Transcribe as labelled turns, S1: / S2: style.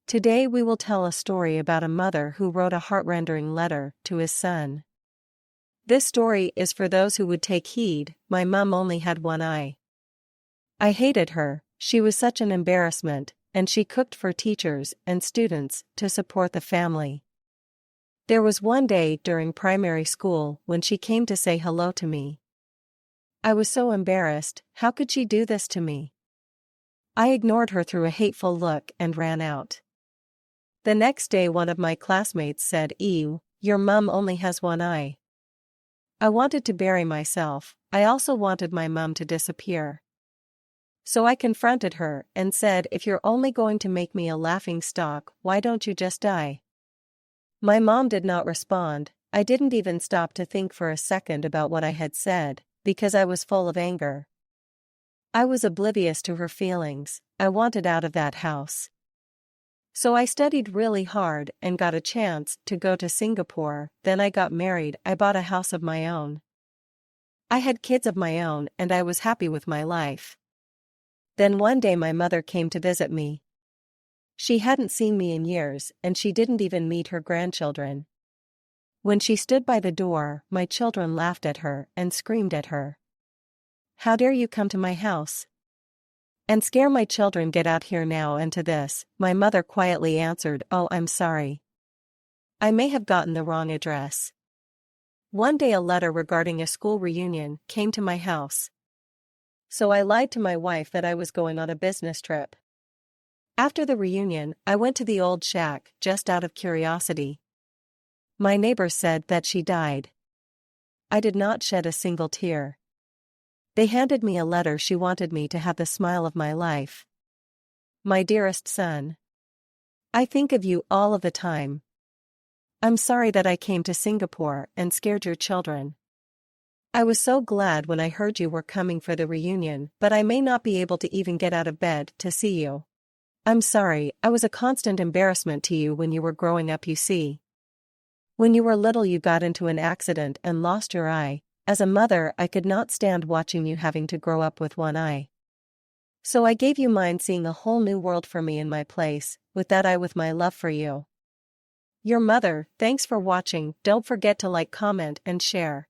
S1: Today we will tell a story about a mother who wrote a heart-rending letter to his son. This story is for those who would take heed. My mum only had one eye. I hated her, she was such an embarrassment, and she cooked for teachers and students to support the family. There was one day during primary school when she came to say hello to me. I was so embarrassed, how could she do this to me? I ignored her through a hateful look and ran out. The next day one of my classmates said, "Ew, your mum only has one eye." I wanted to bury myself. I also wanted my mum to disappear. So I confronted her and said, "If you're only going to make me a laughing stock, why don't you just die?" My mom did not respond. I didn't even stop to think for a second about what I had said, because I was full of anger. I was oblivious to her feelings. I wanted out of that house. So I studied really hard and got a chance to go to Singapore. Then I got married. I bought a house of my own. I had kids of my own and I was happy with my life. Then one day my mother came to visit me. She hadn't seen me in years and she didn't even meet her grandchildren. When she stood by the door, my children laughed at her and screamed at her. "How dare you come to my house? And scare my children, get out here now." And to this, my mother quietly answered, "Oh, I'm sorry. I may have gotten the wrong address." One day a letter regarding a school reunion came to my house. So I lied to my wife that I was going on a business trip. After the reunion, I went to the old shack, just out of curiosity. My neighbor said that she died. I did not shed a single tear. They handed me a letter. She wanted me to have the smile of my life. "My dearest son, I think of you all of the time. I'm sorry that I came to Singapore and scared your children. I was so glad when I heard you were coming for the reunion, but I may not be able to even get out of bed to see you. I'm sorry, I was a constant embarrassment to you when you were growing up, you see. When you were little you got into an accident and lost your eye. As a mother I could not stand watching you having to grow up with one eye. So I gave you mine, seeing a whole new world for me in my place, with that eye, with my love for you. Your mother." Thanks for watching. Don't forget to like, comment and share.